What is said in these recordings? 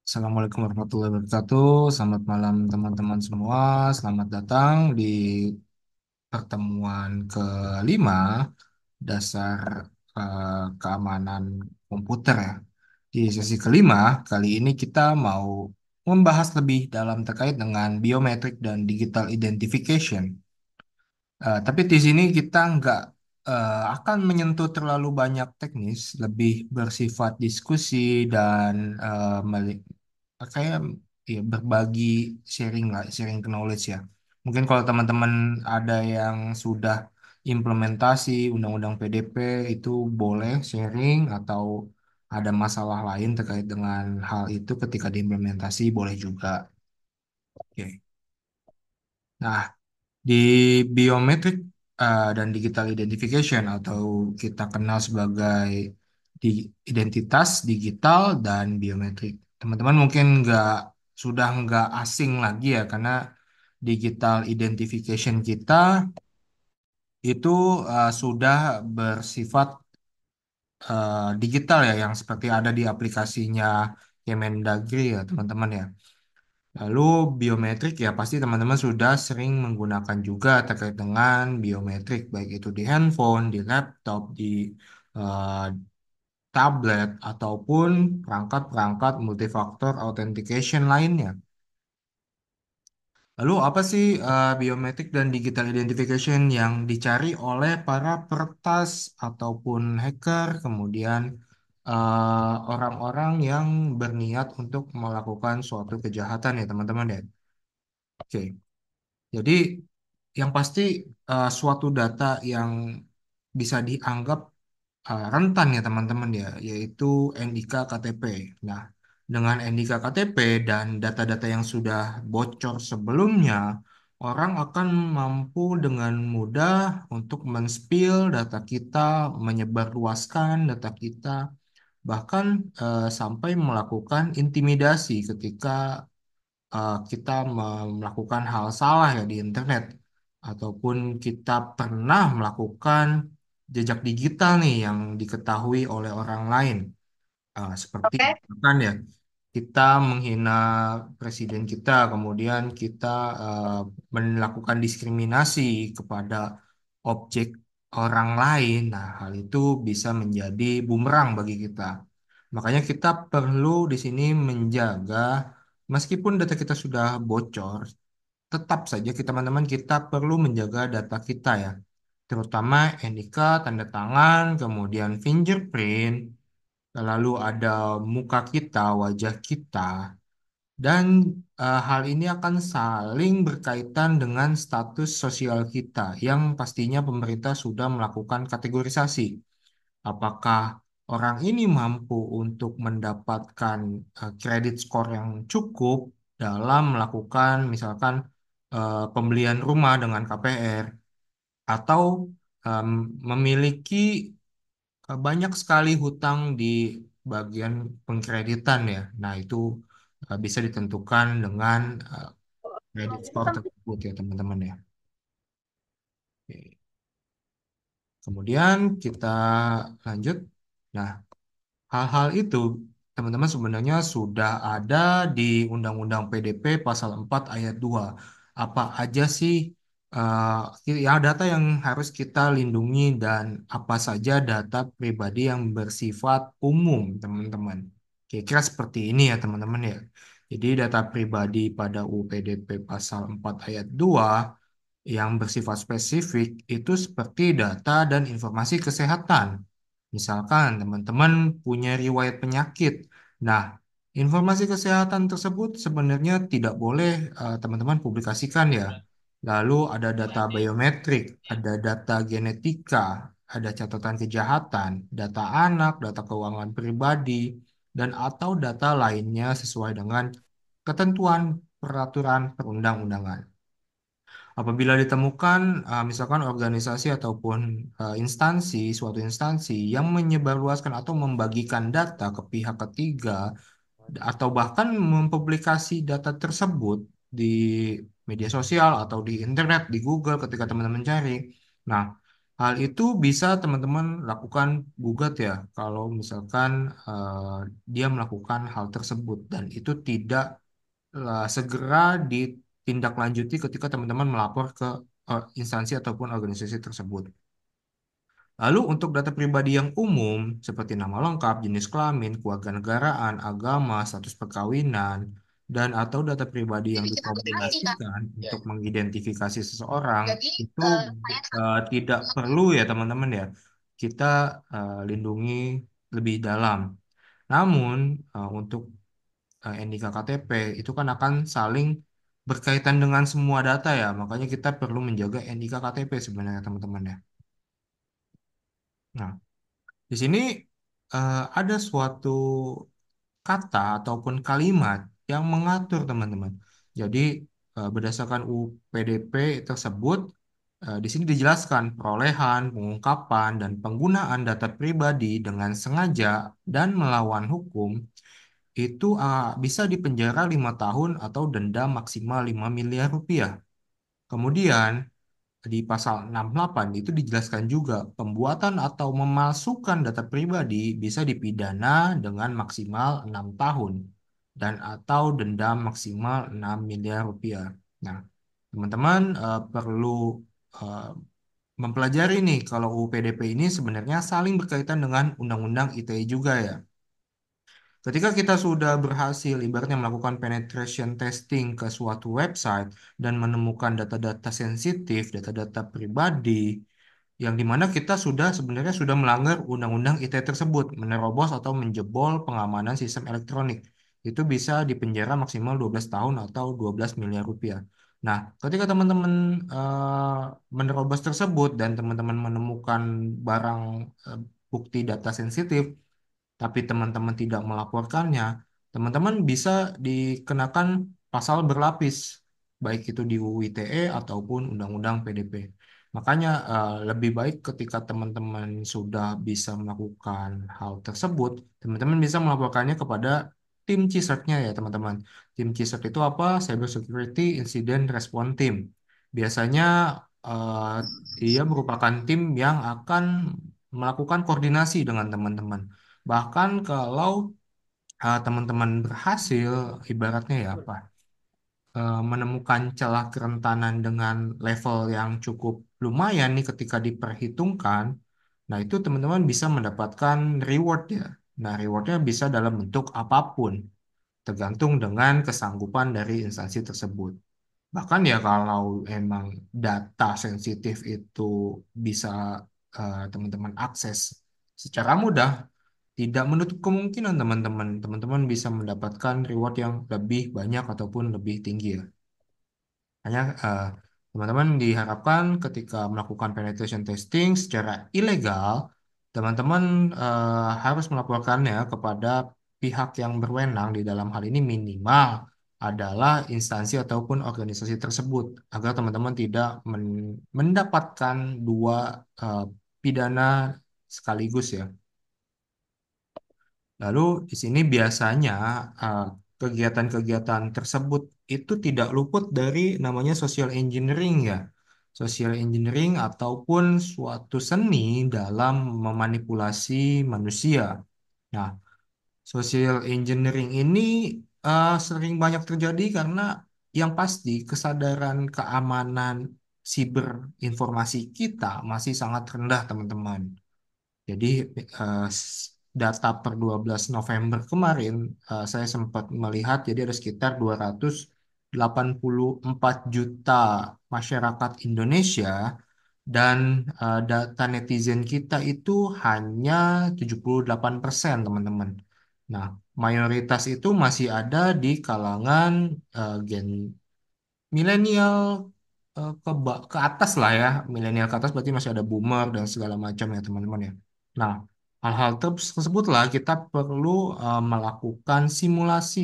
Assalamualaikum warahmatullahi wabarakatuh. Selamat malam teman-teman semua. Selamat datang di pertemuan kelima dasar keamanan komputer ya. Di sesi kelima, kali ini kita mau membahas lebih dalam terkait dengan biometrik dan digital identification. Tapi di sini kita nggak akan menyentuh terlalu banyak teknis, lebih bersifat diskusi dan kayak ya berbagi sharing lah, sharing knowledge ya. Mungkin kalau teman-teman ada yang sudah implementasi undang-undang PDP itu boleh sharing atau ada masalah lain terkait dengan hal itu ketika diimplementasi boleh juga. Oke. Nah, di biometrik dan digital identification atau kita kenal sebagai di identitas digital dan biometrik. Teman-teman mungkin sudah nggak asing lagi ya karena digital identification kita itu sudah bersifat digital ya yang seperti ada di aplikasinya Kemendagri ya teman-teman ya. Lalu biometrik ya pasti teman-teman sudah sering menggunakan juga terkait dengan biometrik baik itu di handphone, di laptop, di eh, tablet ataupun perangkat-perangkat multifaktor authentication lainnya. Lalu apa sih biometrik dan digital identification yang dicari oleh para peretas ataupun hacker, kemudian orang-orang yang berniat untuk melakukan suatu kejahatan ya teman-teman ya. Oke. Jadi yang pasti suatu data yang bisa dianggap rentan ya teman-teman ya, yaitu NIK KTP. Nah, dengan NIK KTP dan data-data yang sudah bocor sebelumnya, orang akan mampu dengan mudah untuk men-spill data kita, menyebarluaskan data kita, bahkan sampai melakukan intimidasi ketika kita melakukan hal salah ya di internet ataupun kita pernah melakukan jejak digital nih yang diketahui oleh orang lain. Seperti Oke, kan ya kita menghina presiden kita kemudian kita uh, melakukan diskriminasi kepada objek orang lain. Nah, hal itu bisa menjadi bumerang bagi kita. Makanya kita perlu di sini menjaga meskipun data kita sudah bocor, tetap saja kita teman-teman kita perlu menjaga data kita ya. Terutama NIK, tanda tangan, kemudian fingerprint, lalu ada muka kita, wajah kita, dan hal ini akan saling berkaitan dengan status sosial kita yang pastinya pemerintah sudah melakukan kategorisasi. Apakah orang ini mampu untuk mendapatkan kredit skor yang cukup dalam melakukan misalkan pembelian rumah dengan KPR atau em, memiliki banyak sekali hutang di bagian pengkreditan ya. Nah, itu bisa ditentukan dengan kredit skor tersebut ya, teman-teman ya. Oke. Kemudian kita lanjut. Nah, hal-hal itu teman-teman sebenarnya sudah ada di Undang-Undang PDP pasal 4 ayat 2. Apa aja sih ya data yang harus kita lindungi dan apa saja data pribadi yang bersifat umum, teman-teman. Kira-kira seperti ini ya, teman-teman ya. Jadi data pribadi pada UPDP pasal 4 ayat 2 yang bersifat spesifik itu seperti data dan informasi kesehatan. Misalkan teman-teman punya riwayat penyakit. Nah, informasi kesehatan tersebut sebenarnya tidak boleh teman-teman publikasikan ya. Lalu ada data biometrik, ada data genetika, ada catatan kejahatan, data anak, data keuangan pribadi, dan atau data lainnya sesuai dengan ketentuan peraturan perundang-undangan. Apabila ditemukan misalkan organisasi ataupun suatu instansi yang menyebarluaskan atau membagikan data ke pihak ketiga atau bahkan mempublikasi data tersebut di media sosial atau di internet, di Google ketika teman-teman cari. Nah, Hal itu bisa teman-teman lakukan gugat ya, kalau misalkan dia melakukan hal tersebut dan itu tidak segera ditindaklanjuti ketika teman-teman melapor ke instansi ataupun organisasi tersebut. Lalu untuk data pribadi yang umum seperti nama lengkap, jenis kelamin, kewarganegaraan, agama, status perkawinan, dan atau data pribadi yang dikombinasikan untuk mengidentifikasi seseorang itu tidak perlu ya teman-teman ya kita lindungi lebih dalam. Namun untuk NIK KTP itu kan akan saling berkaitan dengan semua data ya, makanya kita perlu menjaga NIK KTP sebenarnya teman-teman ya. Nah, di sini ada suatu kata ataupun kalimat yang mengatur teman-teman. Jadi berdasarkan UPDP tersebut, di sini dijelaskan perolehan, pengungkapan, dan penggunaan data pribadi dengan sengaja dan melawan hukum itu bisa dipenjara 5 tahun atau denda maksimal 5 miliar rupiah. Kemudian di pasal 68 itu dijelaskan juga pembuatan atau memalsukan data pribadi bisa dipidana dengan maksimal 6 tahun dan atau denda maksimal 6 miliar rupiah. Nah, teman-teman perlu eh, mempelajari nih kalau UU PDP ini sebenarnya saling berkaitan dengan Undang-Undang ITE juga ya. Ketika kita sudah berhasil ibaratnya melakukan penetration testing ke suatu website dan menemukan data-data sensitif, data-data pribadi, yang dimana kita sudah sebenarnya sudah melanggar undang-undang ITE tersebut, menerobos atau menjebol pengamanan sistem elektronik. Itu bisa dipenjara maksimal 12 tahun atau 12 miliar rupiah. Nah, ketika teman-teman menerobos tersebut dan teman-teman menemukan barang eh, bukti data sensitif, tapi teman-teman tidak melaporkannya, teman-teman bisa dikenakan pasal berlapis, baik itu di UU ITE ataupun Undang-Undang PDP. Makanya lebih baik ketika teman-teman sudah bisa melakukan hal tersebut, teman-teman bisa melaporkannya kepada tim CSIRT-nya ya teman-teman. Tim CSIRT itu apa? Cyber Security Incident Response Team. Biasanya eh, dia merupakan tim yang akan melakukan koordinasi dengan teman-teman. Bahkan kalau teman-teman berhasil, ibaratnya ya apa, menemukan celah kerentanan dengan level yang cukup lumayan nih ketika diperhitungkan, nah itu teman-teman bisa mendapatkan reward ya. Nah, rewardnya bisa dalam bentuk apapun, tergantung dengan kesanggupan dari instansi tersebut. Bahkan ya kalau emang data sensitif itu bisa teman-teman akses secara mudah, tidak menutup kemungkinan teman-teman bisa mendapatkan reward yang lebih banyak ataupun lebih tinggi ya. Hanya teman-teman diharapkan ketika melakukan penetration testing secara ilegal, teman-teman harus melaporkannya kepada pihak yang berwenang di dalam hal ini minimal adalah instansi ataupun organisasi tersebut agar teman-teman tidak mendapatkan dua eh, pidana sekaligus ya. Lalu di sini biasanya eh, kegiatan-kegiatan tersebut itu tidak luput dari namanya social engineering ya. Social engineering ataupun suatu seni dalam memanipulasi manusia. Nah, social engineering ini sering banyak terjadi karena yang pasti kesadaran keamanan siber informasi kita masih sangat rendah, teman-teman. Jadi data per 12 November kemarin saya sempat melihat jadi ada sekitar 284 juta masyarakat Indonesia dan data netizen kita itu hanya 78%, teman-teman. Nah, mayoritas itu masih ada di kalangan Gen milenial ke atas lah ya. Milenial ke atas berarti masih ada boomer dan segala macam ya teman-teman ya. Nah, hal-hal tersebutlah kita perlu melakukan simulasi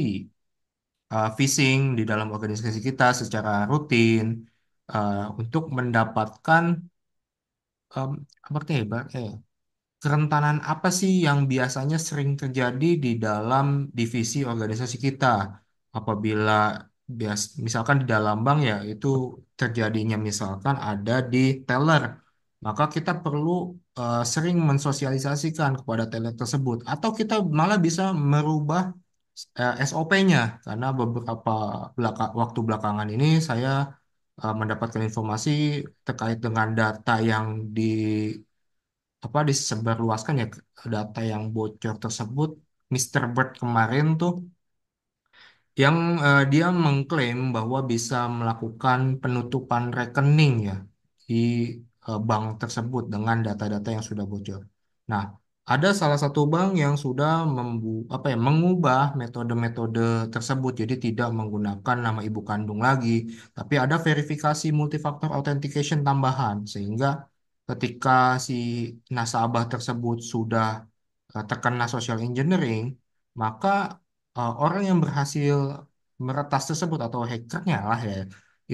phishing di dalam organisasi kita secara rutin untuk mendapatkan em, apa artinya ya, kerentanan apa sih yang biasanya sering terjadi di dalam divisi organisasi kita apabila misalkan di dalam bank ya itu terjadinya misalkan ada di teller. maka kita perlu sering mensosialisasikan kepada teller tersebut, atau kita malah bisa merubah SOP-nya, karena beberapa waktu belakangan ini saya mendapatkan informasi terkait dengan data yang disebarluaskan ya, data yang bocor tersebut. Mr. Bird kemarin tuh yang dia mengklaim bahwa bisa melakukan penutupan rekening ya di bank tersebut dengan data-data yang sudah bocor. Nah, ada salah satu bank yang sudah mengubah metode-metode tersebut, jadi tidak menggunakan nama ibu kandung lagi, tapi ada verifikasi multifaktor authentication tambahan, sehingga ketika si nasabah tersebut sudah terkena social engineering, maka orang yang berhasil meretas tersebut atau hackernya lah ya,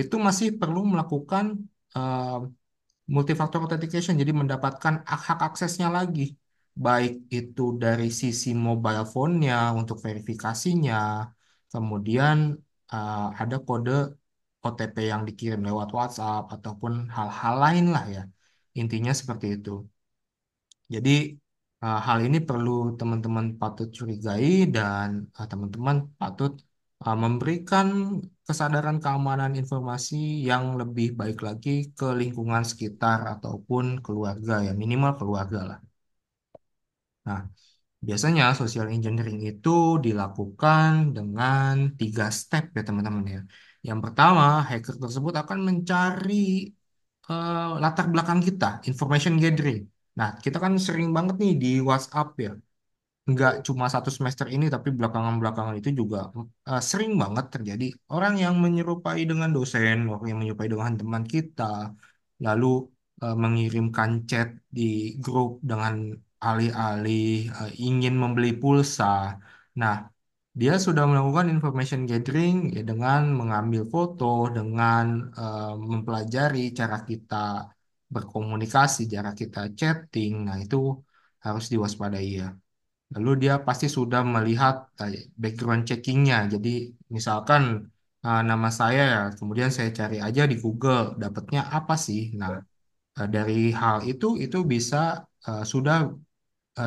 itu masih perlu melakukan uh, multifaktor authentication, jadi mendapatkan hak aksesnya lagi, baik itu dari sisi mobile phone-nya untuk verifikasinya, kemudian ada kode OTP yang dikirim lewat WhatsApp ataupun hal-hal lain lah ya. Intinya seperti itu. Jadi hal ini perlu teman-teman patut curigai, dan teman-teman patut memberikan kesadaran keamanan informasi yang lebih baik lagi ke lingkungan sekitar ataupun keluarga ya, minimal keluarga lah. Nah, biasanya social engineering itu dilakukan dengan 3 step ya teman-teman ya. Yang pertama, hacker tersebut akan mencari latar belakang kita, information gathering. Nah, kita kan sering banget nih di WhatsApp ya, nggak cuma 1 semester ini, tapi belakangan-belakangan itu juga sering banget terjadi orang yang menyerupai dengan dosen, orang yang menyerupai dengan teman kita, lalu mengirimkan chat di grup dengan alih-alih ingin membeli pulsa. Nah, dia sudah melakukan information gathering ya, dengan mengambil foto, dengan mempelajari cara kita berkomunikasi, cara kita chatting. Nah, itu harus diwaspadai ya. Lalu dia pasti sudah melihat background checkingnya. Jadi misalkan nama saya ya, kemudian saya cari aja di Google, dapatnya apa sih? Nah, dari hal itu bisa sudah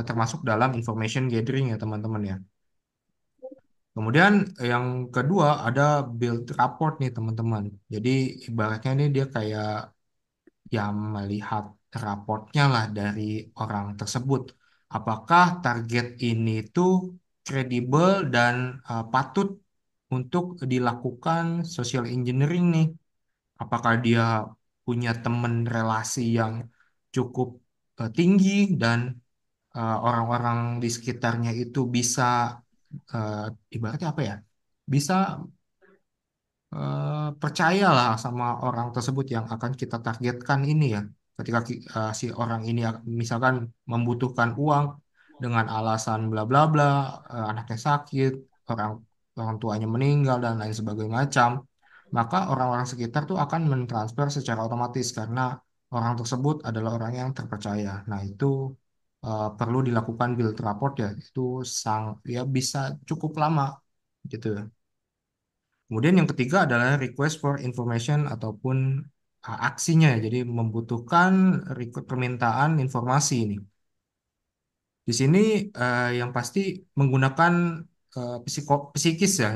termasuk dalam information gathering ya teman-teman ya. Kemudian yang kedua ada build rapport nih teman-teman. Jadi ibaratnya ini dia kayak yang melihat raportnya lah dari orang tersebut. Apakah target ini tuh kredibel dan patut untuk dilakukan social engineering nih? Apakah dia punya teman relasi yang cukup tinggi, dan orang-orang di sekitarnya itu bisa eh, ibaratnya apa ya? Bisa percayalah sama orang tersebut yang akan kita targetkan ini ya. Ketika si orang ini misalkan membutuhkan uang dengan alasan bla bla bla, anaknya sakit, orang orang tuanya meninggal dan lain sebagainya macam, maka orang-orang sekitar tuh akan mentransfer secara otomatis karena orang tersebut adalah orang yang terpercaya. Nah, itu perlu dilakukan build rapport ya. Itu ya bisa cukup lama gitu. Kemudian yang ketiga adalah request for information ataupun aksinya ya. Jadi membutuhkan permintaan informasi ini. Di sini yang pasti menggunakan psikis ya.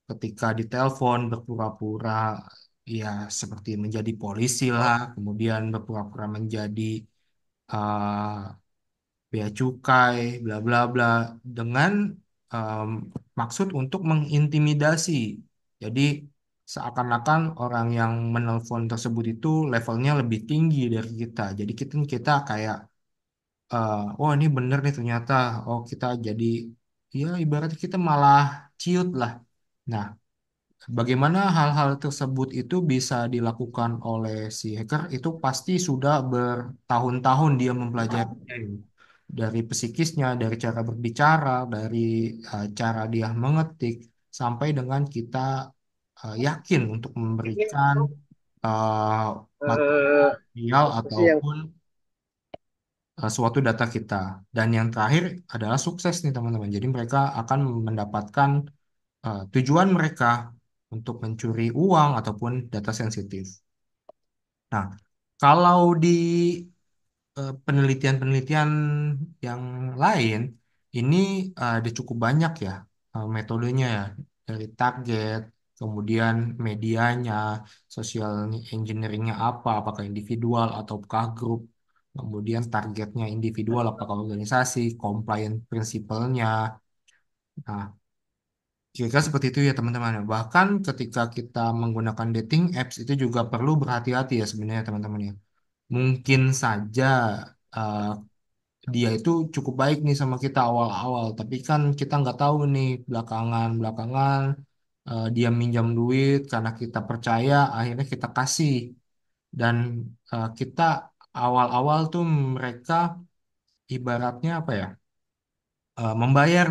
Ketika ditelepon berpura-pura ya seperti menjadi polisi lah, kemudian berpura-pura menjadi eh, bea cukai, bla bla bla, dengan em, maksud untuk mengintimidasi. Jadi seakan-akan orang yang menelpon tersebut itu levelnya lebih tinggi dari kita. Jadi kita kayak, oh ini bener nih ternyata. Oh kita jadi, ya ibaratnya kita malah ciut lah. Nah, bagaimana hal-hal tersebut itu bisa dilakukan oleh si hacker itu pasti sudah bertahun-tahun dia mempelajarinya ini. Dari psikisnya, dari cara berbicara, dari cara dia mengetik, sampai dengan kita yakin untuk Mungkin memberikan uh, eh, material apa sih yang ataupun suatu data kita. Dan yang terakhir adalah sukses nih teman-teman. Jadi mereka akan mendapatkan tujuan mereka untuk mencuri uang ataupun data sensitif. Nah, Kalau di penelitian-penelitian yang lain, ini ada cukup banyak ya metodenya ya. Dari target, kemudian medianya, social engineeringnya apa, apakah individual ataukah grup, kemudian targetnya individual apakah organisasi, compliance principle-nya. Nah, kira-kira seperti itu ya teman-teman. Bahkan ketika kita menggunakan dating apps itu juga perlu berhati-hati ya sebenarnya teman-teman ya. Mungkin saja uh, dia itu cukup baik nih sama kita awal-awal, tapi kan kita nggak tahu nih belakangan-belakangan dia minjam duit karena kita percaya, akhirnya kita kasih dan kita awal-awal tuh mereka ibaratnya apa ya? Membayar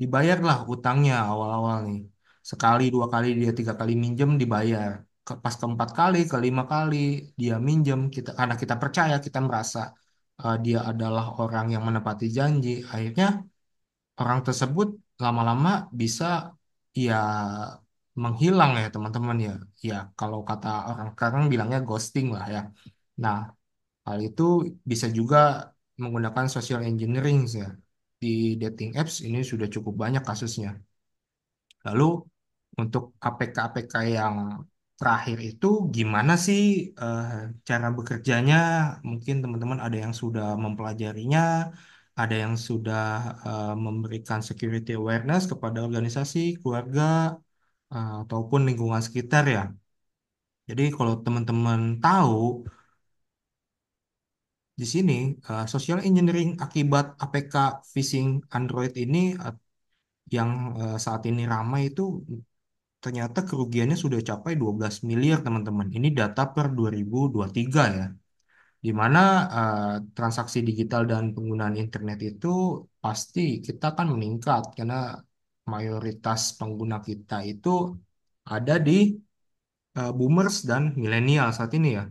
dibayarlah utangnya awal-awal nih sekali dua kali dia tiga kali minjem dibayar pas keempat kali kelima kali dia minjem kita karena kita percaya kita merasa dia adalah orang yang menepati janji akhirnya orang tersebut lama-lama bisa ya menghilang ya teman-teman ya ya kalau kata orang sekarang bilangnya ghosting lah ya. Nah, hal itu bisa juga menggunakan social engineering ya. Di dating apps ini sudah cukup banyak kasusnya. Lalu untuk APK-APK yang terakhir itu gimana sih eh, cara bekerjanya? Mungkin teman-teman ada yang sudah mempelajarinya, ada yang sudah memberikan security awareness kepada organisasi, keluarga, ataupun lingkungan sekitar ya. Jadi kalau teman-teman tahu di sini, social engineering akibat APK phishing Android ini yang saat ini ramai itu ternyata kerugiannya sudah capai 12 miliar, teman-teman. Ini data per 2023 ya. Di mana transaksi digital dan penggunaan internet itu pasti kita kan meningkat karena mayoritas pengguna kita itu ada di boomers dan milenial saat ini ya.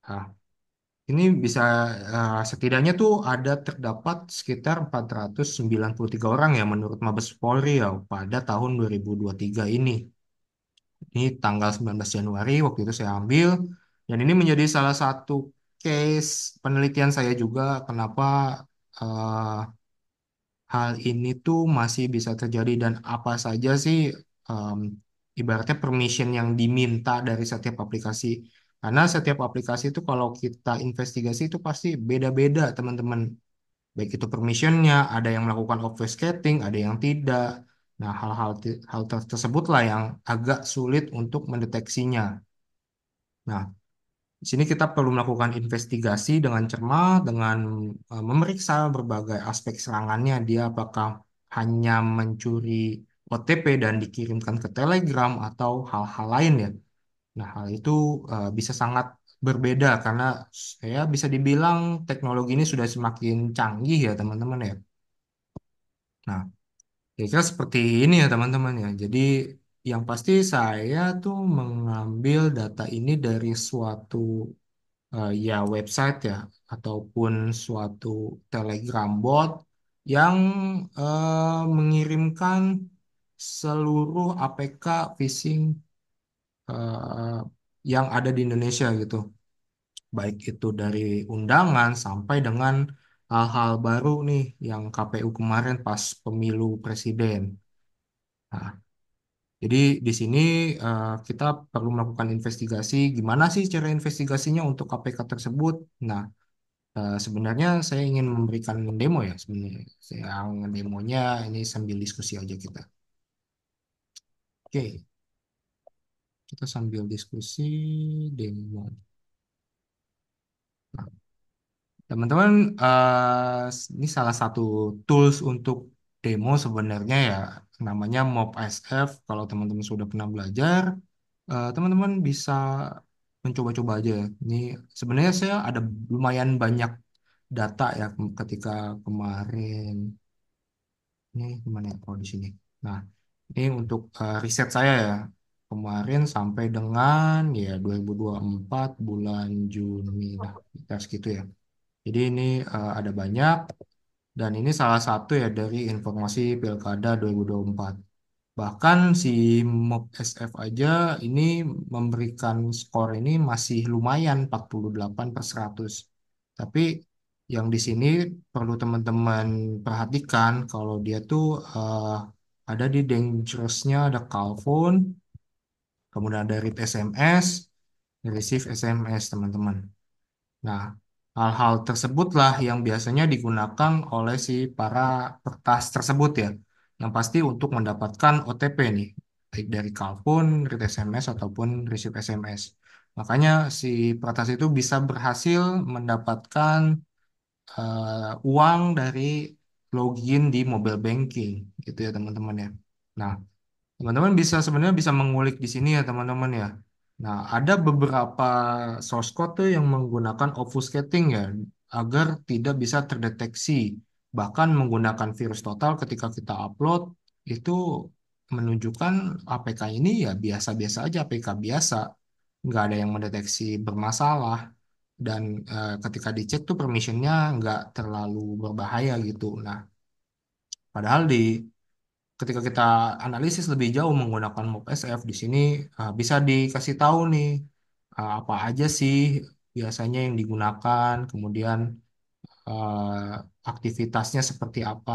Nah, ini bisa setidaknya tuh ada terdapat sekitar 493 orang ya menurut Mabes Polri ya pada tahun 2023 ini. Ini tanggal 19 Januari waktu itu saya ambil dan ini menjadi salah satu case penelitian saya juga kenapa eh, hal ini tuh masih bisa terjadi dan apa saja sih em, ibaratnya permission yang diminta dari setiap aplikasi. Karena setiap aplikasi itu kalau kita investigasi itu pasti beda-beda teman-teman. Baik itu permissionnya, ada yang melakukan obfuscating, ada yang tidak. Nah, tersebutlah yang agak sulit untuk mendeteksinya. Nah, di sini kita perlu melakukan investigasi dengan cermat, dengan memeriksa berbagai aspek serangannya. Dia apakah hanya mencuri OTP dan dikirimkan ke Telegram atau hal-hal lain ya. Nah, hal itu bisa sangat berbeda karena saya bisa dibilang teknologi ini sudah semakin canggih ya teman-teman ya. Nah, kira-kira seperti ini ya teman-teman ya. Jadi yang pasti saya tuh mengambil data ini dari suatu ya website ya ataupun suatu Telegram bot yang mengirimkan seluruh APK phishing eh, yang ada di Indonesia gitu. Baik itu dari undangan sampai dengan hal-hal baru nih yang KPU kemarin pas pemilu presiden. Nah, jadi di sini kita perlu melakukan investigasi. Gimana sih cara investigasinya untuk KPK tersebut? Nah, sebenarnya saya ingin memberikan demo ya sebenarnya. Yang demonya ini sambil diskusi aja kita. Oke, kita sambil diskusi demo. Nah, teman-teman, ini salah satu tools untuk demo sebenarnya ya, namanya Mob SF. Kalau teman-teman sudah pernah belajar, teman-teman bisa mencoba-coba aja. Ini sebenarnya saya ada lumayan banyak data ya ketika kemarin. Ini gimana ya kalau di sini? Nah, ini untuk riset saya ya. Kemarin sampai dengan ya 2024 bulan Juni. Nah, kita segitu ya. Jadi ini ada banyak dan ini salah satu ya dari informasi Pilkada 2024. Bahkan si Mob SF aja ini memberikan skor ini masih lumayan 48 per 100. Tapi yang di sini perlu teman-teman perhatikan kalau dia tuh ada di dangerousnya ada call phone, kemudian ada read SMS, receive SMS teman-teman. Nah, hal-hal tersebutlah yang biasanya digunakan oleh si para peretas tersebut ya. Yang pasti untuk mendapatkan OTP nih, baik dari kalpun, read SMS, ataupun receive SMS. Makanya si peretas itu bisa berhasil mendapatkan uang dari login di mobile banking, gitu ya teman-teman ya. Nah, teman-teman bisa sebenarnya bisa mengulik di sini ya teman-teman ya. Nah, ada beberapa source code tuh yang menggunakan obfuscating ya agar tidak bisa terdeteksi. Bahkan menggunakan virus total ketika kita upload itu menunjukkan APK ini ya biasa-biasa aja APK biasa. Nggak ada yang mendeteksi bermasalah dan ketika dicek tuh permissionnya nggak terlalu berbahaya gitu. Nah, padahal ketika kita analisis lebih jauh menggunakan MOB SF di sini bisa dikasih tahu nih apa aja sih biasanya yang digunakan, kemudian aktivitasnya seperti apa,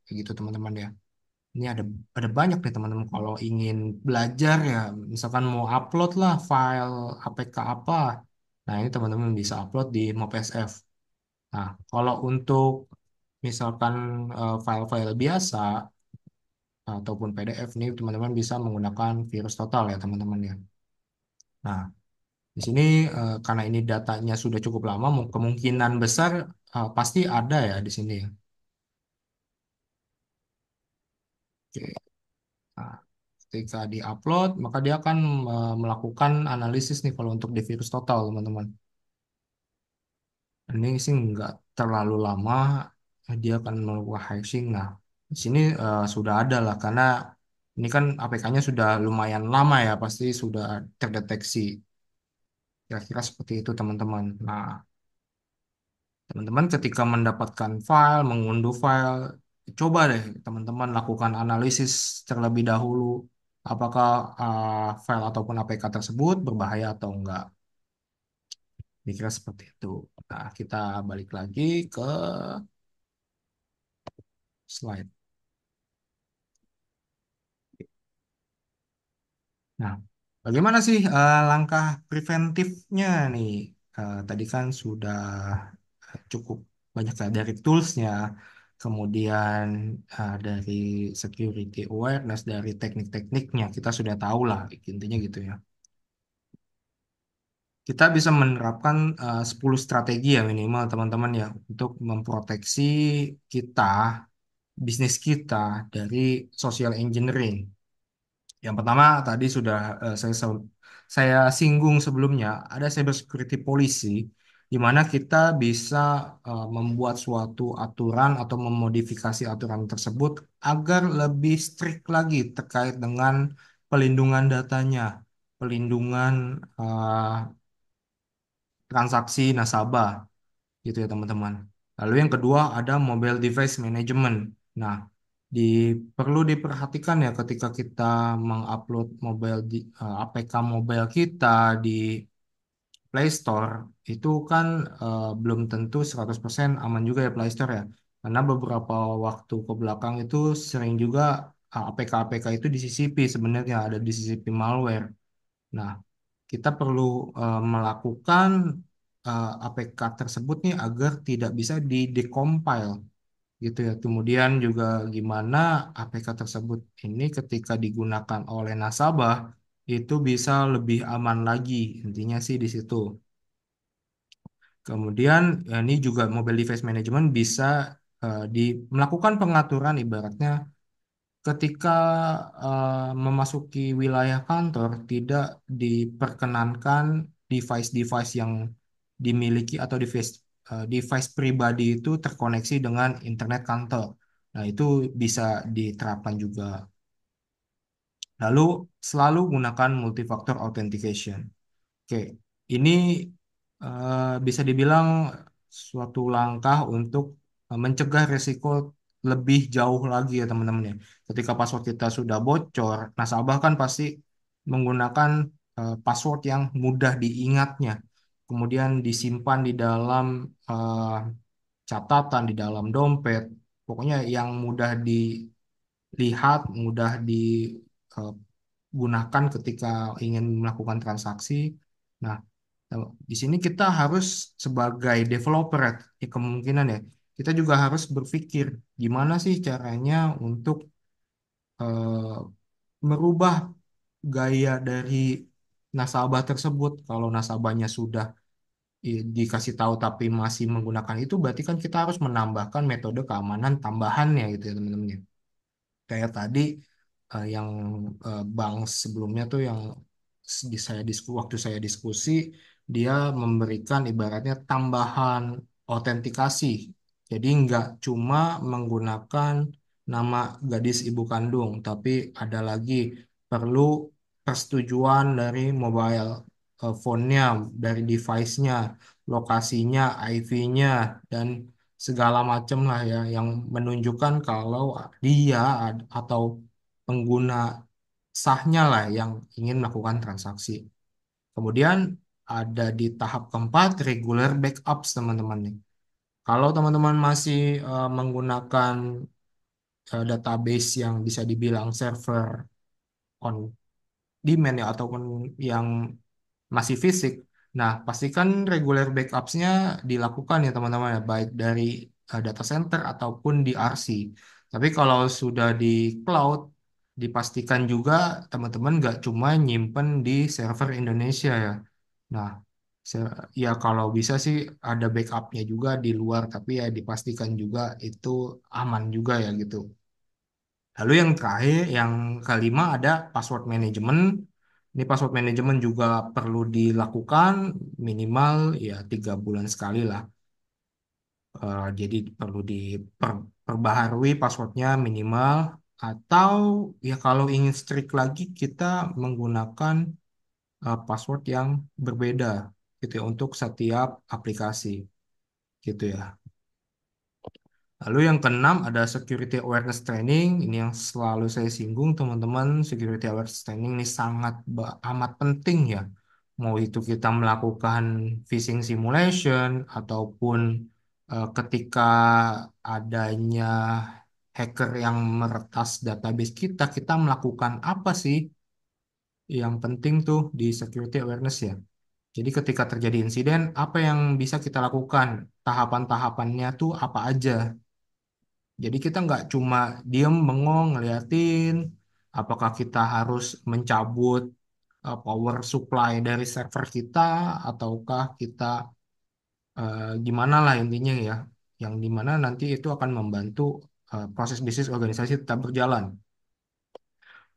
kayak gitu teman-teman ya. Ini ada banyak nih teman-teman kalau ingin belajar ya, misalkan mau upload lah file APK apa. Nah, ini teman-teman bisa upload di MOB SF. Nah, kalau untuk misalkan file-file biasa ataupun PDF nih teman-teman bisa menggunakan virus total ya teman-teman ya. Nah, di sini karena ini datanya sudah cukup lama, kemungkinan besar pasti ada ya di sini ya. Oke. Nah, ketika diupload, maka dia akan melakukan analisis nih kalau untuk di virus total teman-teman. Ini sih nggak terlalu lama, dia akan melakukan hashing. Nah, di sini sudah ada lah karena ini kan APK-nya sudah lumayan lama ya, pasti sudah terdeteksi. Kira-kira seperti itu teman-teman. Nah, teman-teman ketika mendapatkan file, mengunduh file, coba deh teman-teman lakukan analisis terlebih dahulu. Apakah file ataupun APK tersebut berbahaya atau enggak. Dikira seperti itu. Nah, kita balik lagi ke slide. Nah, bagaimana sih langkah preventifnya nih? Tadi kan sudah cukup banyak ya dari toolsnya, kemudian dari security awareness, dari teknik-tekniknya kita sudah tahu lah intinya gitu ya. Kita bisa menerapkan 10 strategi ya minimal teman-teman ya untuk memproteksi kita, bisnis kita dari social engineering. Yang pertama tadi sudah saya singgung sebelumnya ada cyber security policy di mana kita bisa membuat suatu aturan atau memodifikasi aturan tersebut agar lebih strict lagi terkait dengan pelindungan datanya, pelindungan transaksi nasabah gitu ya teman-teman. Lalu yang kedua ada mobile device management. Nah, di perlu diperhatikan ya ketika kita mengupload APK mobile kita di Play Store itu kan belum tentu 100% aman juga ya Play Store ya. Karena beberapa waktu ke belakang itu sering juga APK-APK itu disisipi sebenarnya ada disisipi malware. Nah, kita perlu melakukan APK tersebut nih agar tidak bisa di-decompile gitu ya. Kemudian juga gimana APK tersebut ini ketika digunakan oleh nasabah itu bisa lebih aman lagi. Intinya sih di situ. Kemudian ini juga mobile device management bisa melakukan pengaturan ibaratnya ketika memasuki wilayah kantor tidak diperkenankan device-device yang dimiliki atau device pribadi itu terkoneksi dengan internet kantor. Nah, itu bisa diterapkan juga. Lalu selalu gunakan multifactor authentication. Oke, ini bisa dibilang suatu langkah untuk mencegah resiko lebih jauh lagi ya teman-teman ya. Ketika password kita sudah bocor, nasabah kan pasti menggunakan password yang mudah diingatnya, kemudian disimpan di dalam catatan, di dalam dompet, pokoknya yang mudah dilihat, mudah digunakan ketika ingin melakukan transaksi. Nah, di sini kita harus sebagai developer ya, kemungkinan ya, kita juga harus berpikir gimana sih caranya untuk eh, merubah gaya dari nasabah tersebut. Kalau nasabahnya sudah dikasih tahu tapi masih menggunakan itu, berarti kan kita harus menambahkan metode keamanan tambahannya gitu ya teman-teman ya. Kayak tadi yang bank sebelumnya tuh yang waktu saya diskusi, dia memberikan ibaratnya tambahan autentikasi. Jadi nggak cuma menggunakan nama gadis ibu kandung, tapi ada lagi perlu persetujuan dari mobile phone-nya, dari device-nya, lokasinya, IP-nya, dan segala macam lah ya yang menunjukkan kalau dia atau pengguna sahnya lah yang ingin melakukan transaksi. Kemudian ada di tahap keempat regular backups teman-teman nih. Kalau teman-teman masih menggunakan database yang bisa dibilang server on demand ya ataupun yang masih fisik. Nah, pastikan regular backups-nya dilakukan ya teman-teman ya, baik dari data center ataupun di RC. Tapi kalau sudah di cloud, dipastikan juga teman-teman nggak cuma nyimpen di server Indonesia ya. Nah, ya kalau bisa sih ada backupnya juga di luar, tapi ya dipastikan juga itu aman juga ya gitu. Lalu yang terakhir, yang kelima ada password management. Ini password management juga perlu dilakukan minimal ya 3 bulan sekali lah. Jadi perlu diperbaharui passwordnya minimal atau ya kalau ingin strict lagi kita menggunakan password yang berbeda gitu ya untuk setiap aplikasi gitu ya. Lalu yang keenam ada security awareness training. Ini yang selalu saya singgung teman-teman. Security awareness training ini sangat amat penting ya. Mau itu kita melakukan phishing simulation ataupun ketika adanya hacker yang meretas database kita, kita melakukan apa sih? Yang penting tuh di security awareness ya. Jadi ketika terjadi insiden, apa yang bisa kita lakukan? Tahapan-tahapannya tuh apa aja? Jadi kita nggak cuma diem bengong ngeliatin apakah kita harus mencabut power supply dari server kita ataukah kita gimana lah intinya ya, yang dimana nanti itu akan membantu proses bisnis organisasi tetap berjalan.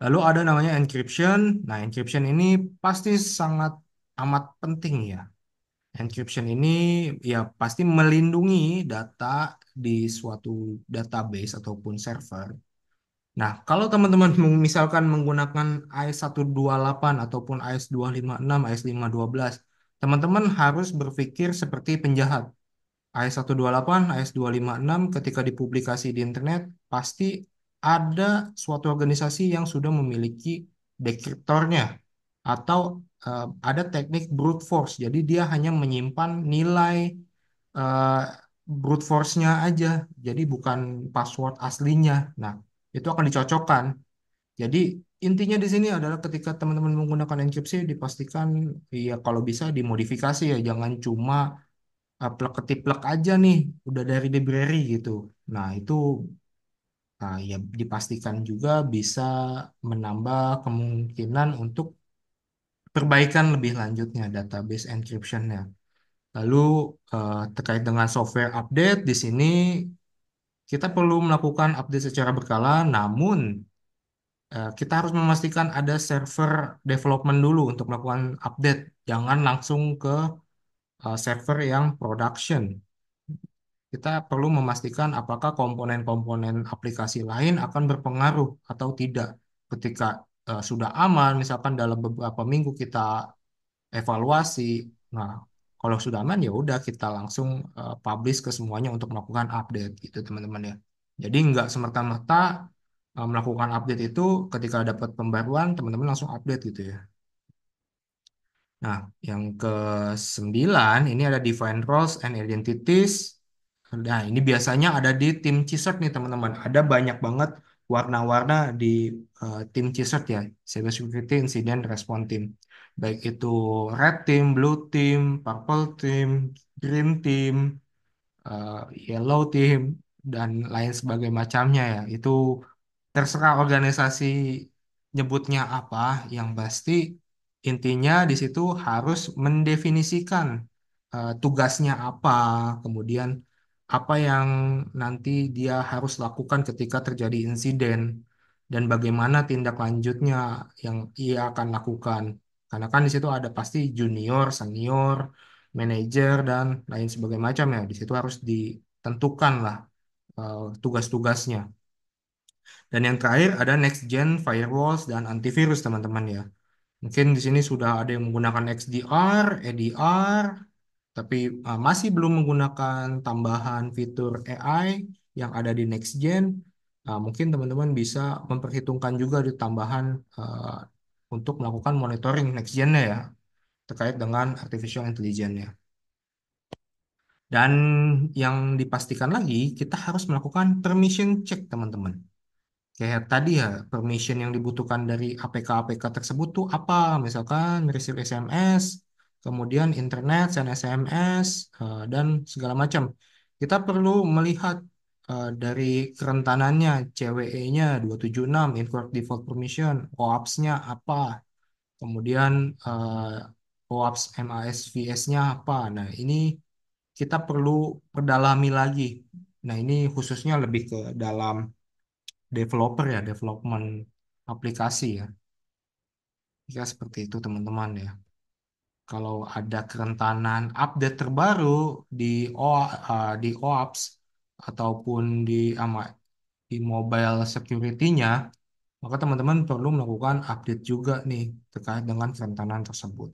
Lalu ada namanya encryption. Nah, encryption ini pasti sangat amat penting ya. Encryption ini ya pasti melindungi data di suatu database ataupun server. Nah, kalau teman-teman misalkan menggunakan AES 128 ataupun AES 256, AES 512, teman-teman harus berpikir seperti penjahat. AES 128, AES 256 ketika dipublikasi di internet, pasti ada suatu organisasi yang sudah memiliki dekriptornya atau ada teknik brute force. Jadi dia hanya menyimpan nilai eh, brute force-nya aja, jadi bukan password aslinya. Nah, itu akan dicocokkan. Jadi intinya di sini adalah ketika teman-teman menggunakan enkripsi dipastikan ya kalau bisa dimodifikasi ya, jangan cuma plek ketiplek aja nih udah dari library gitu. Nah, itu ya dipastikan juga bisa menambah kemungkinan untuk perbaikan lebih lanjutnya database encryption-nya. Lalu terkait dengan software update di sini kita perlu melakukan update secara berkala, namun kita harus memastikan ada server development dulu untuk melakukan update. Jangan langsung ke server yang production. Kita perlu memastikan apakah komponen-komponen aplikasi lain akan berpengaruh atau tidak. Ketika sudah aman, misalkan dalam beberapa minggu kita evaluasi. Nah, kalau sudah aman ya udah kita langsung publish ke semuanya untuk melakukan update gitu teman-teman ya. Jadi nggak semerta-merta melakukan update itu ketika dapat pembaruan teman-teman langsung update gitu ya. Nah, yang ke-9 ini ada define roles and identities. Nah, ini biasanya ada di tim CSIRT nih teman-teman. Ada banyak banget warna-warna di tim CSIRT ya, Cyber Security Incident Response Team. Baik itu red team, blue team, purple team, green team, eh, yellow team, dan lain sebagai macamnya ya. Itu terserah organisasi nyebutnya apa, yang pasti intinya di situ harus mendefinisikan tugasnya apa, kemudian apa yang nanti dia harus lakukan ketika terjadi insiden dan bagaimana tindak lanjutnya yang ia akan lakukan. Karena kan di situ ada pasti junior, senior, manajer dan lain sebagainya macam ya. Di situ harus ditentukan lah tugas-tugasnya. Dan yang terakhir ada next gen firewalls dan antivirus teman-teman ya. Mungkin di sini sudah ada yang menggunakan XDR, EDR, tapi masih belum menggunakan tambahan fitur AI yang ada di next gen. Mungkin teman-teman bisa memperhitungkan juga di tambahan untuk melakukan monitoring next gen-nya ya terkait dengan artificial intelligence-nya. Dan yang dipastikan lagi, kita harus melakukan permission check teman-teman. Kayak tadi ya, permission yang dibutuhkan dari APK-APK tersebut tuh apa? Misalkan receive SMS, kemudian internet, send SMS, dan segala macam. Kita perlu melihat dari kerentanannya, CWE-nya 276, Incorrect Default Permission, OAPS-nya apa, kemudian OAPS MASVS-nya apa. Nah, ini kita perlu perdalami lagi. Nah, ini khususnya lebih ke dalam developer ya, development aplikasi ya. Ya seperti itu teman-teman ya. Kalau ada kerentanan update terbaru di di OAPS ataupun di mobile security-nya, maka teman-teman perlu melakukan update juga nih terkait dengan kerentanan tersebut.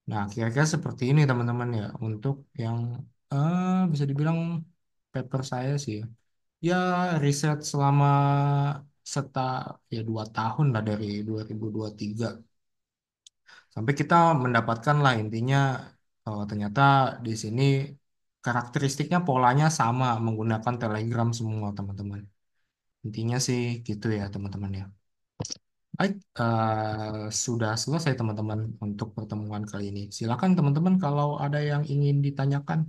Nah, kira-kira seperti ini teman-teman ya untuk yang bisa dibilang paper saya sih ya. Ya, riset selama seta ya 2 tahun lah dari 2023 sampai kita mendapatkan lah intinya ternyata di sini karakteristiknya polanya sama menggunakan Telegram semua teman-teman. Intinya sih gitu ya teman-teman ya. Baik, sudah selesai teman-teman untuk pertemuan kali ini. Silakan teman-teman kalau ada yang ingin ditanyakan.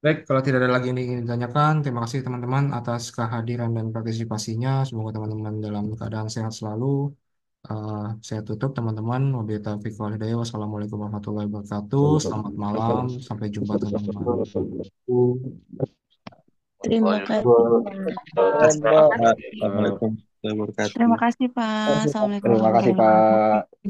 Baik, kalau tidak ada lagi yang ingin ditanyakan, terima kasih teman-teman atas kehadiran dan partisipasinya. Semoga teman-teman dalam keadaan sehat selalu. Eh, saya tutup teman-teman. Wabillahi taufiq wal hidayah. Wassalamualaikum warahmatullahi wabarakatuh. Selamat malam. Sampai jumpa teman-teman. Terima kasih, Pak. Kasih, Terima Pak. kasih. Assalamualaikum warahmatullahi wabarakatuh. Terima kasih, Pak. Assalamualaikum Terima kasih, warahmatullahi wabarakatuh. Pak.